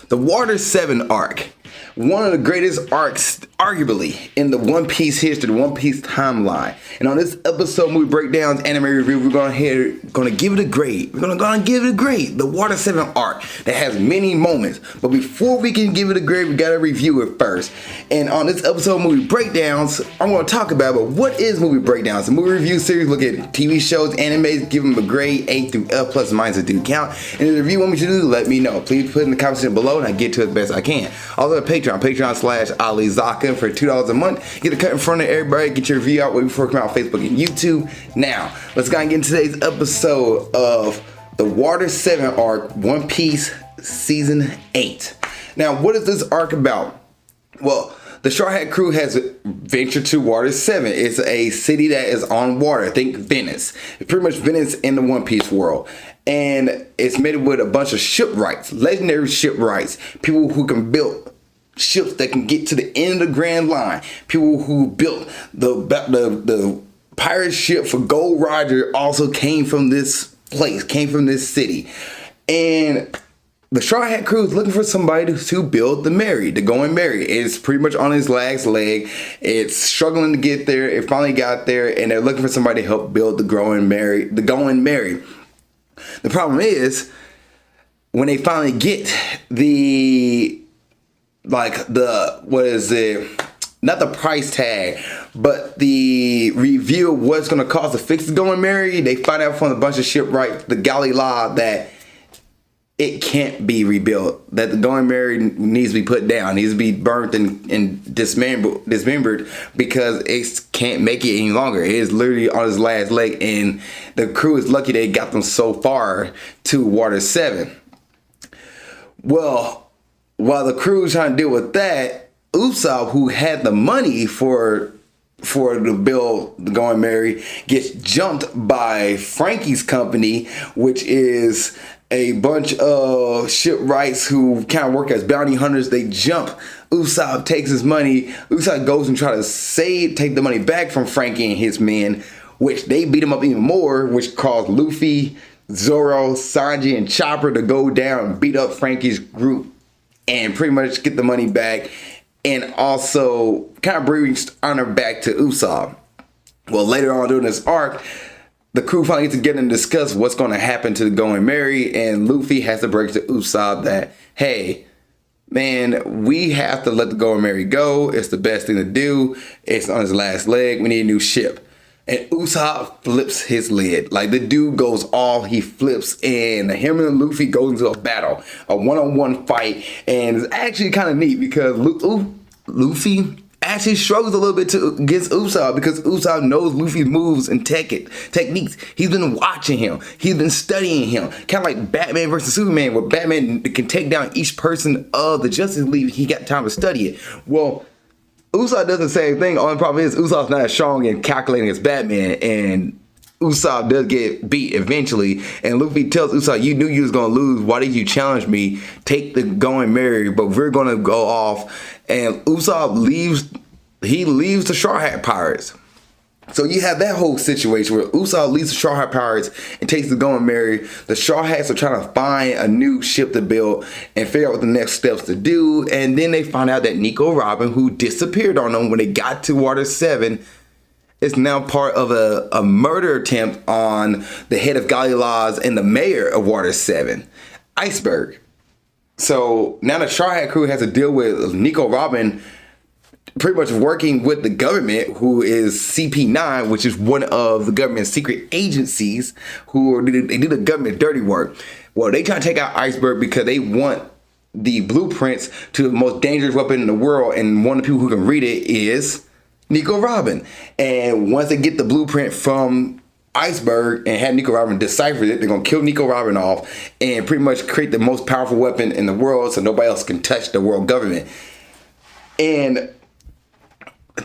The Water 7 arc. One of the greatest arcs, arguably, in the One Piece history, the One Piece timeline. And on this episode, movie breakdowns, anime review, we're gonna give it a grade. We're gonna give it a grade. The Water 7 arc that has many moments. But before we can give it a grade, we gotta review it first. And on this episode, movie breakdowns, I'm gonna talk about what is movie breakdowns. The movie review series look at TV shows, animes, give them a grade A through F plus minus a due count. And if the review want me to do, let me know. Please put in the comments below and I get to it the best I can. Also, Patreon/Ali_Zakka for $2 a month. Get a cut in front of everybody. Get your review out way before it come out on Facebook and YouTube. Now, let's go and get into today's episode of the Water 7 arc, One Piece Season 8. Now, what is this arc about? Well, the Straw Hat crew has ventured to Water 7. It's a city that is on water. Think Venice. It's pretty much Venice in the One Piece world. And it's made with a bunch of shipwrights, legendary shipwrights, people who can build ships that can get to the end of the Grand Line. People who built the pirate ship for Gold Roger also came from this place, came from this city. And the Straw Hat crew is looking for somebody to build the Mary, the Going Mary. It's pretty much on its last leg. It's struggling to get there. It finally got there, and they're looking for somebody to help build the Going Mary. The problem is, when they finally get not the price tag, but the review of what's going to cost to fix the Going Mary, they find out from a bunch of shipwrights, the galley law, that it can't be rebuilt, that the Going Mary needs to be put down, needs to be burnt and dismembered because it can't make it any longer. It is literally on its last leg, and the crew is lucky they got them so far to Water 7. Well, while the crew is trying to deal with that, Usopp, who had the money for the build the Going Mary, gets jumped by Frankie's company, which is a bunch of shipwrights who kind of work as bounty hunters. They jump. Usopp takes his money. Usopp goes and tries to take the money back from Frankie and his men, which they beat him up even more, which caused Luffy, Zoro, Sanji, and Chopper to go down and beat up Frankie's group and pretty much get the money back, and also kind of bring honor back to Usopp. Well, later on during this arc, the crew finally gets together and discuss what's going to happen to the Going Mary, and Luffy has to break to Usopp that, hey, man, we have to let the Going Mary go. It's the best thing to do. It's on its last leg. We need a new ship. And Usopp flips his lid. Like, the dude goes off, he flips, and him and Luffy go into a battle, a one-on-one fight. And it's actually kind of neat because Luffy actually struggles a little bit against Usopp because Usopp knows Luffy's moves and techniques. He's been watching him. He's been studying him. Kind of like Batman versus Superman, where Batman can take down each person of the Justice League. He got time to study it. Well, Usopp does the same thing. Only problem is Usopp's not as strong and calculating as Batman, and Usopp does get beat eventually. And Luffy tells Usopp, "You knew you was gonna lose. Why did you challenge me? Take the Going Mary, but we're gonna go off." And Usopp leaves. He leaves the Straw Hat Pirates. So you have that whole situation where Usopp leaves the Straw Hat Pirates and takes the Going Mary. The Straw Hats are trying to find a new ship to build and figure out what the next steps to do. And then they find out that Nico Robin, who disappeared on them when they got to Water 7, is now part of a murder attempt on the head of Gallilaws and the mayor of Water 7, Iceberg. So now the Straw Hat crew has to deal with Nico Robin pretty much working with the government, who is CP9, which is one of the government's secret agencies they do the government dirty work. Well, they try to take out Iceberg because they want the blueprints to the most dangerous weapon in the world, and one of the people who can read it is Nico Robin. And once they get the blueprint from Iceberg and have Nico Robin decipher it, they're going to kill Nico Robin off and pretty much create the most powerful weapon in the world so nobody else can touch the world government. And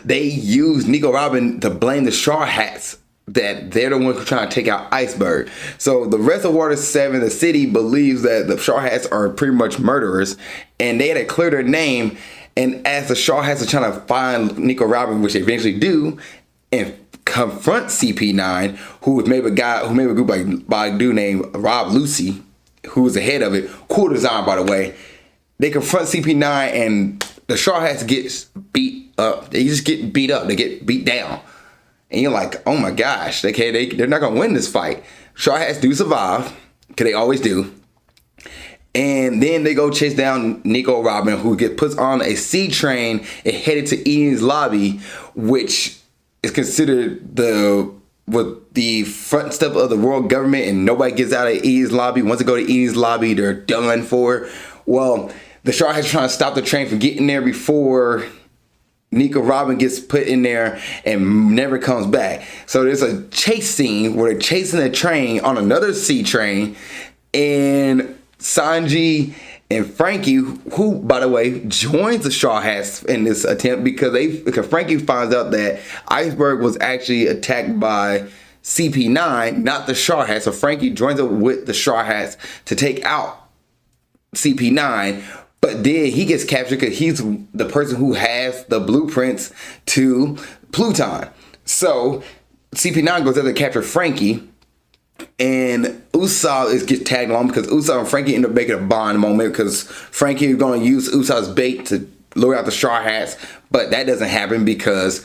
they use Nico Robin to blame the Straw Hats that they're the ones who are trying to take out Iceberg. So the rest of Water 7, the city, believes that the Straw Hats are pretty much murderers, and they had to clear their name. And as the Straw Hats are trying to find Nico Robin, which they eventually do, and confront CP9, who was made a group by a dude named Rob Lucy, who was the head of it. Cool design, by the way. they confront CP9 and the Straw Hats gets beat up. They just get beat up. They get beat down. And you're like, oh my gosh, they're not going to win this fight. Straw Hats do survive, because they always do. And then they go chase down Nico Robin, who puts on a C train and headed to Eden's Lobby, which is considered the front step of the world government, and nobody gets out of Eden's Lobby. Once they go to Eden's Lobby, they're done for. Well, the Straw Hats trying to stop the train from getting there before Nico Robin gets put in there and never comes back. So there's a chase scene where they're chasing a train on another C train, and Sanji and Frankie, who, by the way, joins the Straw Hats in this attempt because Frankie finds out that Iceberg was actually attacked by CP9, not the Straw Hats. So Frankie joins up with the Straw Hats to take out CP9, but then he gets captured because he's the person who has the blueprints to Pluton. So CP9 goes out to capture Frankie, and Usopp gets tagged along because Usopp and Frankie end up making a bond moment because Frankie is going to use Usopp's bait to lure out the Straw Hats, but that doesn't happen because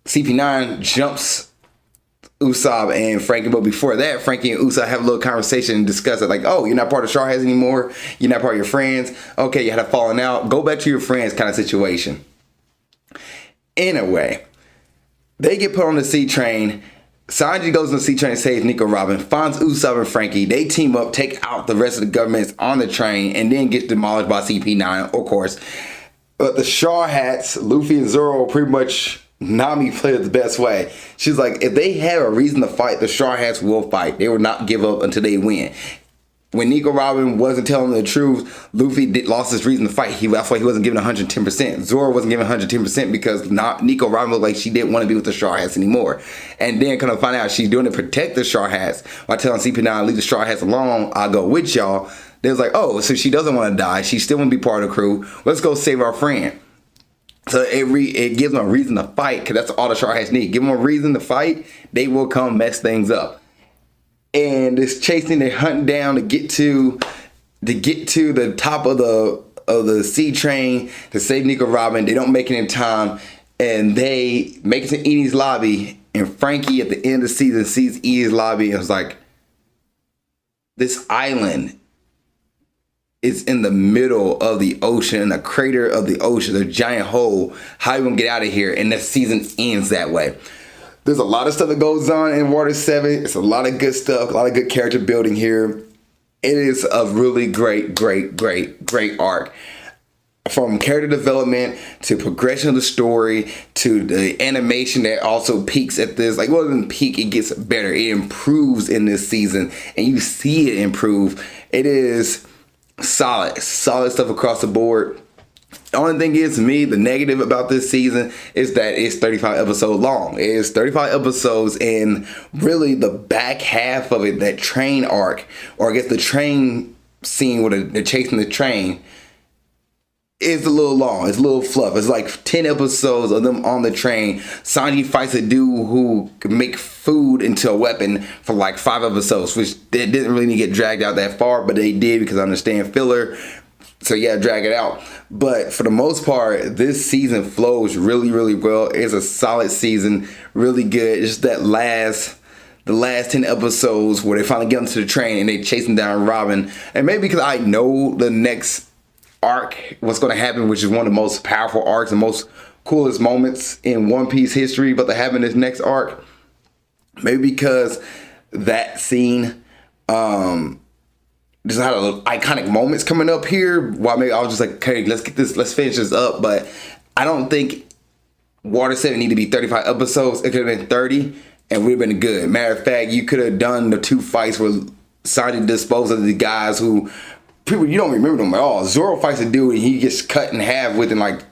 CP9 jumps Usopp and Frankie. But before that, Frankie and Usopp have a little conversation and discuss it, like, oh, you're not part of Straw Hats anymore, you're not part of your friends, okay, you had a falling out, go back to your friends kind of situation. Anyway, they get put on the C train. Sanji goes on the C train and saves Nico Robin, finds Usopp and Frankie. They team up, take out the rest of the governments on the train, and then gets demolished by CP9, of course. But the Straw Hats, Luffy and Zoro, pretty much Nami played it the best way. She's like, if they have a reason to fight, the Straw Hats will fight. They will not give up until they win. When Nico Robin wasn't telling the truth, Luffy lost his reason to fight. That's why he wasn't giving 110%. Zoro wasn't giving 110% because Nico Robin looked like she didn't want to be with the Straw Hats anymore. And then kind of find out she's doing it to protect the Straw Hats by telling CP9, leave the Straw Hats alone, I'll go with y'all. They was like, oh, so she doesn't want to die. She still want to be part of the crew. Let's go save our friend. So it gives them a reason to fight, because that's all the Straw Hats need. Give them a reason to fight, they will come mess things up. And it's chasing, they're hunting down to get to the top of the C train to save Nico Robin. They don't make it in time, and they make it to Eden's Lobby. And Frankie at the end of the season sees Eden's Lobby and was like, this island is in the middle of the ocean, the crater of the ocean, a giant hole. How you gonna get out of here? And the season ends that way. There's a lot of stuff that goes on in Water 7. It's a lot of good stuff, a lot of good character building here. It is a really great arc. From character development to progression of the story to the animation that also peaks at this. Like, well, it doesn't peak, it gets better. It improves in this season, and you see it improve. It is solid stuff across the board. The only thing is, to me, the negative about this season is that it's 35 episodes long. It is 35 episodes, and really the back half of it, that train arc, or I guess the train scene where they're chasing the train, is a little long. It's a little fluff. It's like 10 episodes of them on the train. Sanji fights a dude who can make food into a weapon for like 5 episodes, which they didn't really need to get dragged out that far, but they did because I understand filler. So yeah, drag it out. But for the most part, this season flows really well. It's a solid season, really good. It's just that the last 10 episodes where they finally get onto the train and they chasing down Robin. And maybe because I know the next arc, what's going to happen, which is one of the most powerful arcs and most coolest moments in One Piece history, but they're having this next arc. Maybe because that scene, there's a lot of iconic moments coming up here. Well, maybe I was just like, okay, let's finish this up. But I don't think Water 7 need to be 35 episodes. It could have been 30 and would have been good. Matter of fact, you could have done the 2 fights where Sanji disposed of the guys who people, you don't remember them at all. Zoro fights a dude and he gets cut in half within like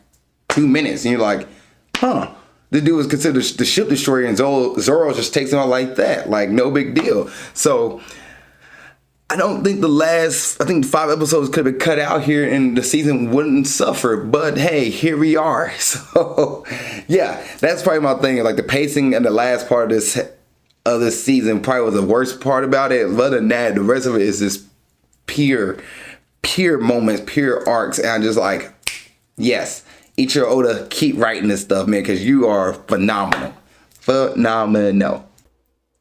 2 minutes. And you're like, huh. The dude was considered the ship destroyer, and Zoro just takes him out like that. Like, no big deal. So I don't think I think 5 episodes could have been cut out here and the season wouldn't suffer. But hey, here we are. So yeah, that's probably my thing. Like, the pacing and the last part of this season probably was the worst part about it. Other than that, the rest of it is just pure pure moments, pure arcs, and I'm just like, yes, Ichiro Oda, keep writing this stuff, man, because you are phenomenal. Phenomenal.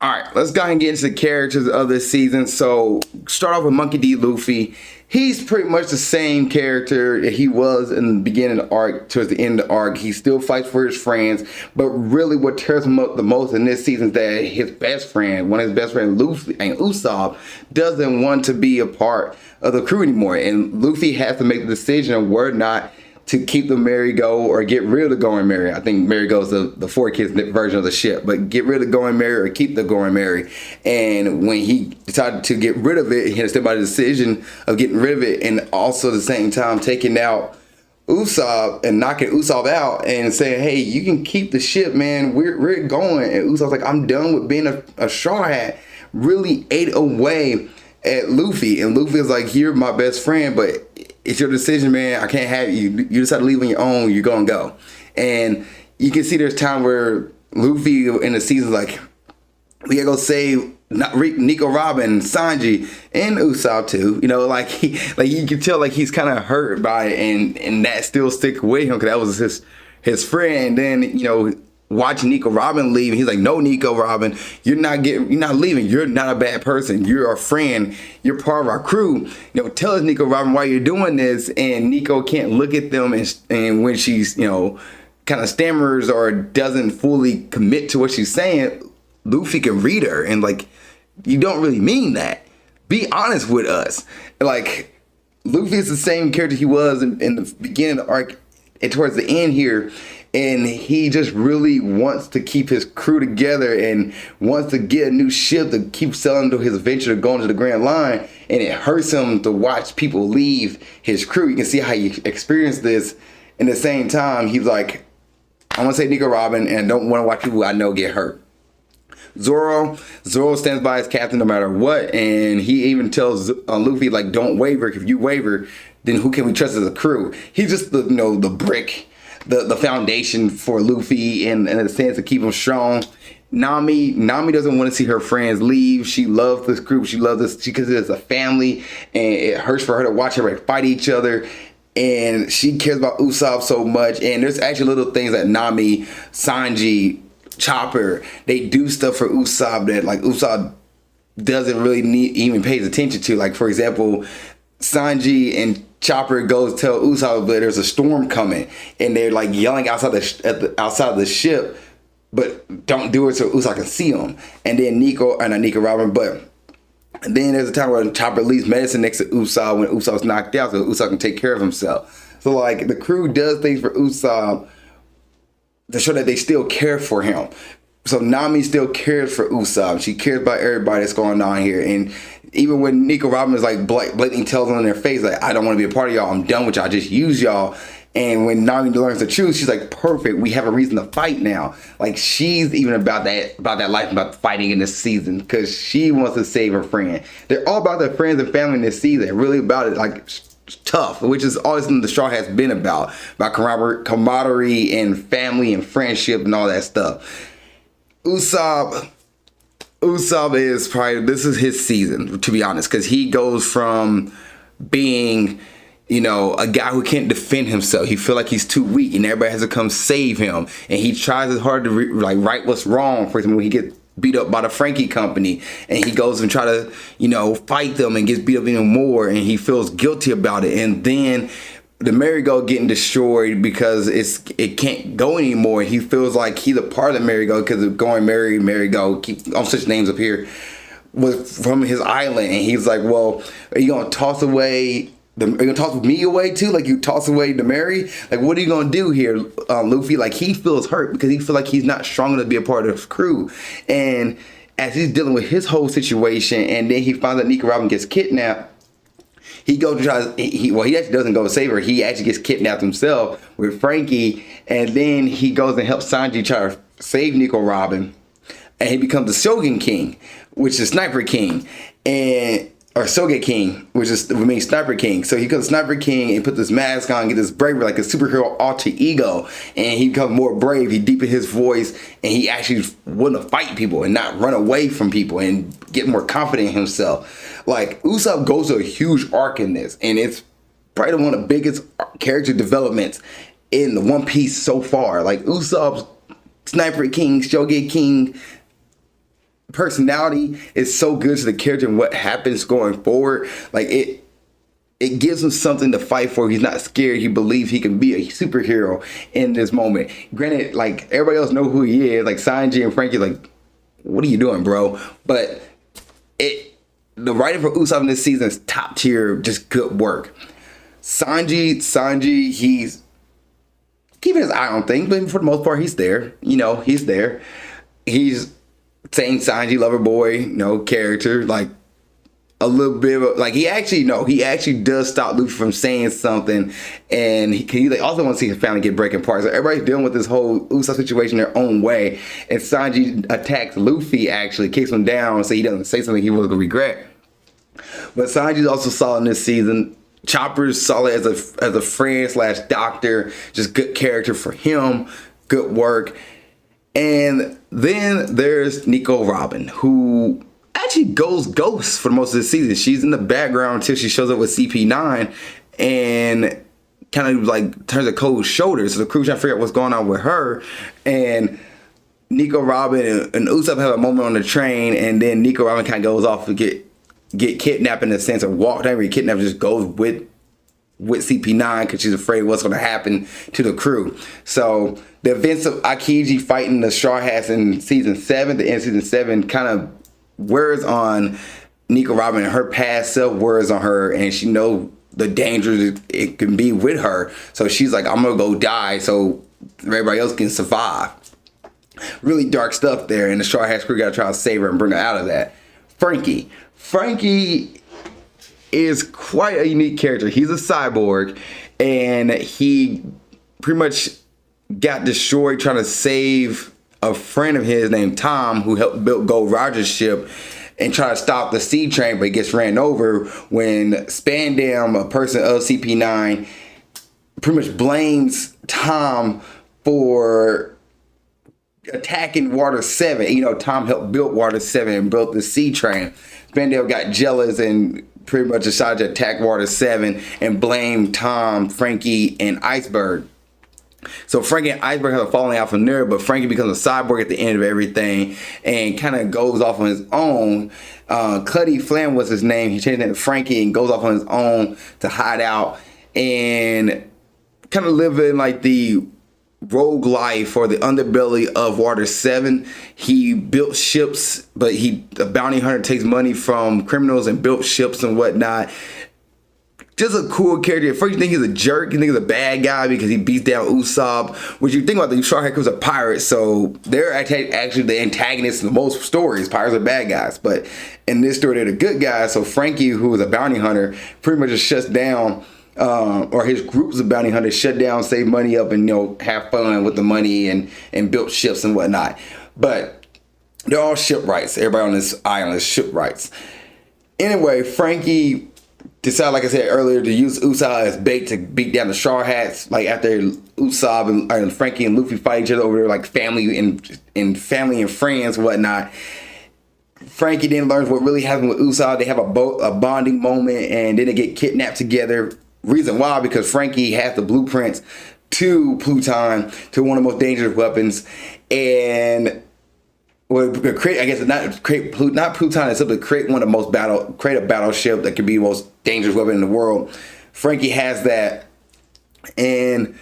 All right, let's go ahead and get into the characters of this season. So, start off with Monkey D. Luffy. He's pretty much the same character that he was in the beginning of the arc towards the end of the arc. He still fights for his friends, but really what tears him up the most in this season is that his best friend, one of his best friends, Luffy and Usopp, doesn't want to be a part of the crew anymore. And Luffy has to make the decision of whether or not to keep the Merry-Go or get rid of the Going Merry. I think Merry-Go is the Four Kids version of the ship, but get rid of the Going Merry or keep the Going Merry. And when he decided to get rid of it, he had to step by the decision of getting rid of it, and also at the same time taking out Usopp and knocking Usopp out and saying, hey, you can keep the ship, man. We're going. And Usopp's like, I'm done with being a Straw Hat. Really ate away at Luffy. And Luffy is like, you're my best friend, but it's your decision, man. I can't have you. You decide to leave on your own. You're going to go. And you can see there's time where Luffy in the season like, we got to go save Nico Robin, Sanji, and Usopp too. You know, like you can tell like he's kind of hurt by it, and that still stick with him because that was his friend. And then, you know, watching Nico Robin leave, he's like, no, Nico Robin, you're not leaving. You're not a bad person. You're our friend. You're part of our crew. You know, tell us, Nico Robin, why you're doing this. And Nico can't look at them, and when she's, you know, kind of stammers or doesn't fully commit to what she's saying, Luffy can read her and like, you don't really mean that. Be honest with us. Like, Luffy is the same character he was in the beginning of the arc and towards the end here. And he just really wants to keep his crew together and wants to get a new ship to keep selling to his adventure to go into the Grand Line. And it hurts him to watch people leave his crew. You can see how he experienced this. And at the same time, he's like, I want to say Nico Robin and don't want to watch people I know get hurt. Zoro stands by his captain no matter what. And he even tells Luffy, like, don't waver. If you waver, then who can we trust as a crew? He's just the, you know, the brick. The foundation for Luffy in a sense to keep him strong. Nami doesn't want to see her friends leave. She loves this group. She loves this. She considers it a family, and it hurts for her to watch everybody fight each other. And she cares about Usopp so much. And there's actually little things that Nami, Sanji, Chopper, they do stuff for Usopp that like Usopp doesn't really even pays attention to. Like, for example, Sanji and Chopper goes tell Usopp that there's a storm coming, and they're like yelling outside of the ship, but don't do it so Usopp can see them. And then not Nico Robin, but then there's a time where Chopper leaves medicine next to Usopp when Usopp's knocked out, so Usopp can take care of himself. So like the crew does things for Usopp to show that they still care for him. So Nami still cares for Usopp. She cares about everybody that's going on here. And even when Nico Robin is like blatantly tells them in their face, like, I don't want to be a part of y'all. I'm done with y'all. I just use y'all. And when Nami learns the truth, she's like, perfect. We have a reason to fight now. Like, she's even about that life, about fighting in this season because she wants to save her friend. They're all about their friends and family in this season. They're really about it, like, tough, which is always something the Straw has been about camaraderie and family and friendship and all that stuff. Usopp is probably, this is his season, to be honest, because he goes from being, you know, a guy who can't defend himself. He feel like he's too weak and everybody has to come save him. And he tries as hard to right what's wrong. For example, when he gets beat up by the Frankie Company and he goes and try to, you know, fight them and gets beat up even more, and he feels guilty about it. And then the merry-go getting destroyed because it can't go anymore. He feels like he's a part of the merry-go because of going merry-go, keep on such names up here, was from his island. And he's like, well, are you gonna toss away are you gonna toss me away too? Like you toss away the Mary? Like what are you gonna do here, Luffy? Like he feels hurt because he feels like he's not strong enough to be a part of the crew. And as he's dealing with his whole situation, and then he finds out Nico Robin gets kidnapped, he goes to try. He actually doesn't go to save her. He actually gets kidnapped himself with Frankie, and then he goes and helps Sanji try to save Nico Robin, and he becomes the Shogun King, which is Sniper King. And or Soge King, which is means Sniper King. So he becomes Sniper King and put this mask on, get this bravery like a superhero alter ego, and he becomes more brave. He deepened his voice, and he actually want to fight people and not run away from people and get more confident in himself. Like Usopp goes to a huge arc in this, and it's probably one of the biggest character developments in the One Piece so far. Like Usopp's Sniper King, Shogun King personality is so good to the character and what happens going forward. Like it gives him something to fight for. He's not scared. He believes he can be a superhero in this moment. Granted, like everybody else know who he is. Like Sanji and Frankie, like, what are you doing, bro? But the writing for Usopp in this season is top tier, just good work. Sanji, he's keeping his eye on things, but for the most part, he's there. He's there. He's same Sanji lover boy, character, like a little bit of like he actually does stop Luffy from saying something, and he like, also wants to see his family get breaking apart. So everybody's dealing with this whole Usopp situation their own way, and Sanji attacks Luffy, actually kicks him down so he doesn't say something he was gonna regret. But Sanji's also solid in this season. Chopper's solid as a friend slash doctor, just good character for him, good work. And then there's Nico Robin, who actually goes ghost for most of the season. She's in the background until she shows up with CP9 and kind of like turns a cold shoulder. So the crew trying to figure out what's going on with her. And Nico Robin and Usopp have a moment on the train, and then Nico Robin kind of goes off to get kidnapped in the sense of walked over. Kidnapped just goes with CP9 because she's afraid what's going to happen to the crew. So the events of Aokiji fighting the Straw Hats in season 7, the end of season 7, kind of wears on Nico Robin, and her past self wears on her, and she knows the dangers it can be with her. So she's like, I'm going to go die so everybody else can survive. Really dark stuff there, and the Straw Hats crew got to try to save her and bring her out of that. Frankie is quite a unique character. He's a cyborg, and he pretty much got destroyed trying to save a friend of his named Tom, who helped build Gold Roger's ship and try to stop the sea train, but he gets ran over when Spandam, a person of CP9, pretty much blames Tom for attacking Water 7. Tom helped build Water 7 and built the sea train. Spandam got jealous and pretty much decided to attack Water 7 and blame Tom, Frankie, and Iceberg. So Frankie and Iceberg have a falling out from there, but Frankie becomes a cyborg at the end of everything and kind of goes off on his own. Cuddy Flam was his name. He changed it to Frankie and goes off on his own to hide out and kind of live in like the rogue life or the underbelly of Water 7. He built ships, but a bounty hunter takes money from criminals and built ships and whatnot. Just a cool character. At first you think he's a jerk, you think he's a bad guy because he beats down Usopp. Which you think about, the Straw Hat Crew's a pirate, so they're actually the antagonists in most stories. Pirates are bad guys, but in this story they're the good guys. So Frankie, who is a bounty hunter, pretty much just shuts down, or his groups of bounty hunters shut down, save money up, and have fun with the money and built ships and whatnot. But they're all shipwrights. Everybody on this island is shipwrights. Anyway, Frankie decided, like I said earlier, to use Usopp as bait to beat down the Straw Hats. Like after Usopp and Frankie and Luffy fight each other over there, like family and friends and whatnot. Frankie then learns what really happened with Usopp. They have a bonding moment, and then they get kidnapped together. Reason why? Because Frankie has the blueprints to Pluton, to one of the most dangerous weapons, and create, I guess, not Pluton itself, but create one of the most create a battleship that could be the most dangerous weapon in the world. Frankie has that, and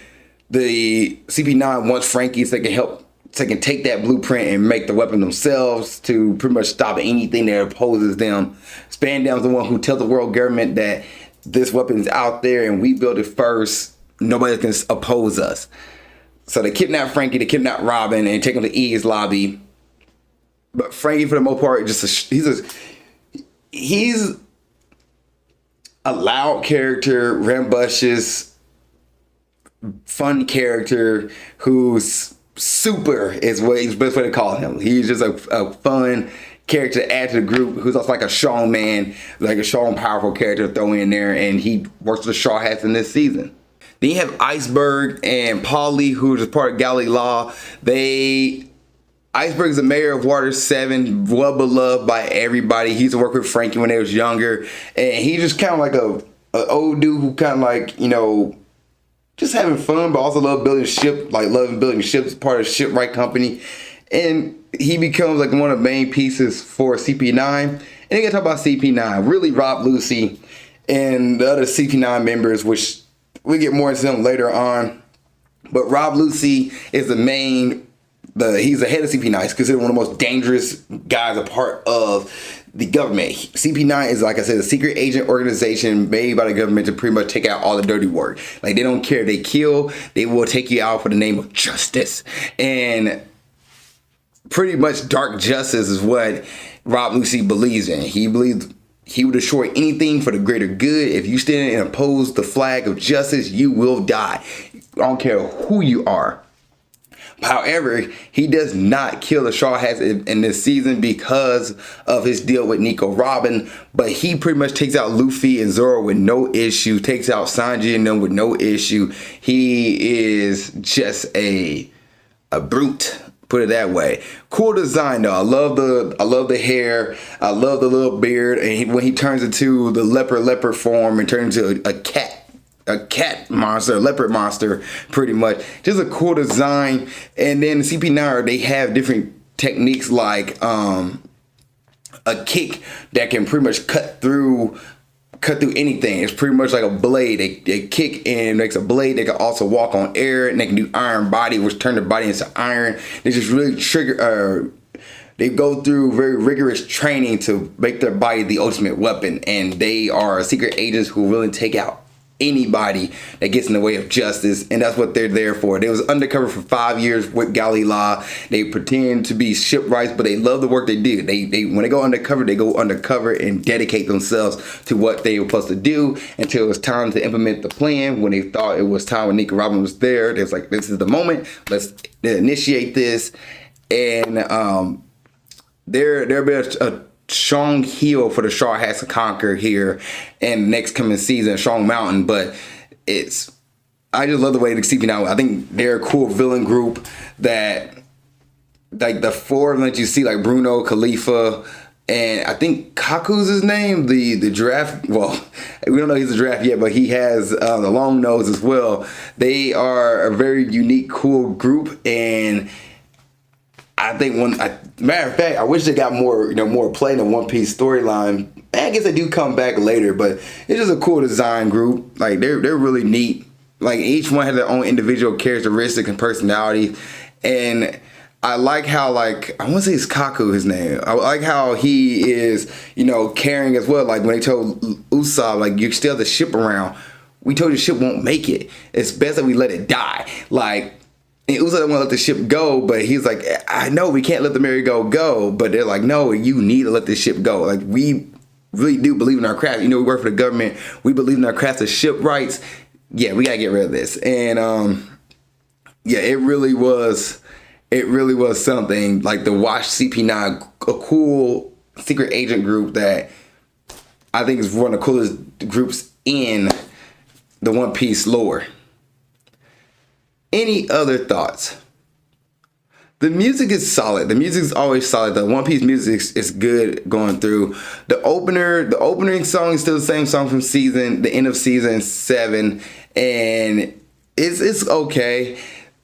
the CP9 wants Frankie so they can take that blueprint and make the weapon themselves to pretty much stop anything that opposes them. Spandam's the one who tells the world government that this weapon is out there and we built it first. Nobody can oppose us. So they kidnap Frankie, they kidnap Robin, and take him to E's lobby. But Frankie, for the most part, he's a loud character, rambunctious, fun character who's super is what he's best way to call him. He's just a fun character to add to the group, who's also like a strong man, like a strong, powerful character to throw in there, and he works with the Straw Hats in this season. Then you have Iceberg and Paulie, who's a part of Galley Law. Iceberg is the mayor of Water 7, well beloved by everybody. He used to work with Frankie when they was younger, and he's just kind of like a old dude who kind of like, you know, just having fun, but also loving building ships, part of the shipwright company. And he becomes like one of the main pieces for CP9. And you gotta talk about CP9, really Rob Lucy and the other CP9 members, which we get more into them later on. But Rob Lucy is he's the head of CP9. He's considered one of the most dangerous guys, a part of the government. CP9 is, like I said, a secret agent organization made by the government to pretty much take out all the dirty work. Like, they don't care. They kill. They will take you out for the name of justice. And pretty much dark justice is what Rob Lucy believes in. He believes he would destroy anything for the greater good. If you stand and oppose the flag of justice, you will die. I don't care who you are. However, he does not kill the Straw Hats in this season because of his deal with Nico Robin, but he pretty much takes out Luffy and Zoro with no issue, takes out Sanji and them with no issue. He is just a brute, put it that way. Cool design though. I love the hair. I love the little beard, and when he turns into the leopard form and turns into a cat monster, a leopard monster, pretty much. Just a cool design. And then the CP9, they have different techniques, like a kick that can pretty much cut through anything. It's pretty much like a blade. They kick and makes a blade. They can also walk on air, and they can do iron body, which turn their body into iron. They just really trigger. They go through very rigorous training to make their body the ultimate weapon, and they are secret agents who really take out anybody that gets in the way of justice, and that's what they're there for. They was undercover for 5 years with Galley Law. They pretend to be shipwrights, but they love the work they do. They when they go undercover and dedicate themselves to what they were supposed to do until it was time to implement the plan. When they thought it was time, when Nico Robin was there, they was like, this is the moment, let's initiate this. And they're a strong heel for the Straw Hats to conquer here and next coming season, Strong Mountain. But I just love the way they see me now. I think they're a cool villain group that, like, the four of them that you see, like Bruno, Khalifa, and I think Kaku's his name, the giraffe. Well, we don't know he's a giraffe yet, but he has the long nose as well. They are a very unique, cool group, and I think matter of fact, I wish they got more play in the One Piece storyline. I guess they do come back later, but it's just a cool design group. Like, they're really neat. Like, each one has their own individual characteristic and personality. And I like how, like, I want to say it's Kaku, his name. I like how he is, caring as well. Like, when they told Usopp, like, you still have the ship around. We told you the ship won't make it. It's best that we let it die. Like, and Usopp didn't want to let the ship go, but he's like, I know we can't let the merry-go go. But they're like, no, you need to let this ship go. Like, we really do believe in our craft. We work for the government. We believe in our craft as shipwrights. Yeah, we got to get rid of this. And, yeah, it really was something, like, to watch CP9, a cool secret agent group that I think is one of the coolest groups in the One Piece lore. Any other thoughts? The music is solid. The music is always solid. The One Piece music is good going through. The opening song is still the same song from the end of season 7, and it's okay.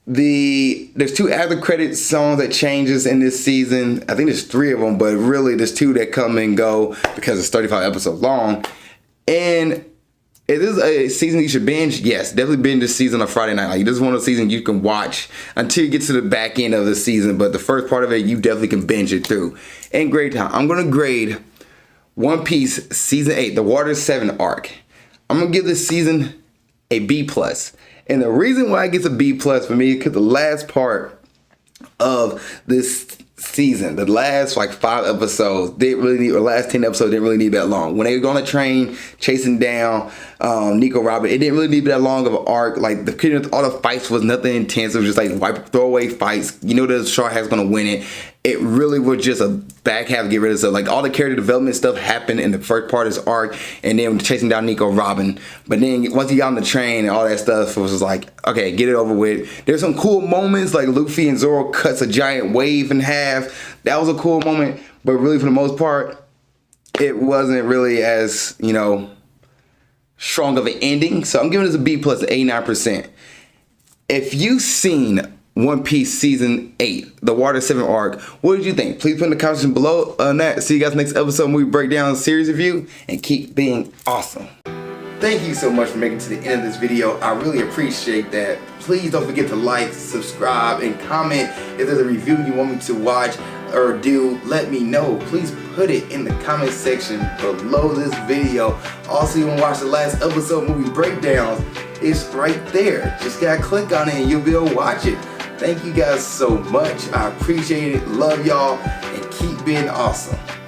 There's 2 after credit songs that changes in this season. I think there's 3 of them, but really there's 2 that come and go because it's 35 episodes long. And is this a season you should binge? Yes, definitely binge this season on Friday night. Like, this is one of the seasons you can watch until you get to the back end of the season. But the first part of it, you definitely can binge it through. And grade time. I'm going to grade One Piece Season 8, the Water 7 arc. I'm going to give this season a B+. And the reason why it gets a B+ for me is because the last part of this season, the last 5 episodes, last 10 episodes didn't really need that long. When they were on the train chasing down Nico Robin, it didn't really need that long of an arc. Like, all the fights was nothing intense. It was just like throwaway fights. The Straw Hat's gonna win it. it really was just a back half to get rid of stuff. Like all the character development stuff happened in the first part of his arc, and then chasing down Nico Robin. But then once he got on the train and all that stuff, it was just like, okay, get it over with. There's some cool moments, like Luffy and Zoro cuts a giant wave in half. That was a cool moment. But really, for the most part, it wasn't really as, strong of an ending. So I'm giving this a B plus, 89%. If you've seen One Piece Season 8, the Water 7 arc, what did you think? Please put in the comments section below on that. See you guys next episode when we break down series review, and keep being awesome. Thank you so much for making it to the end of this video. I really appreciate that. Please don't forget to like, subscribe, and comment. If there's a review you want me to watch or do, let me know. Please put it in the comment section below this video. Also, you want to watch the last episode movie breakdowns, it's right there. Just gotta click on it and you'll be able to watch it. Thank you guys so much. I appreciate it. Love y'all, and keep being awesome.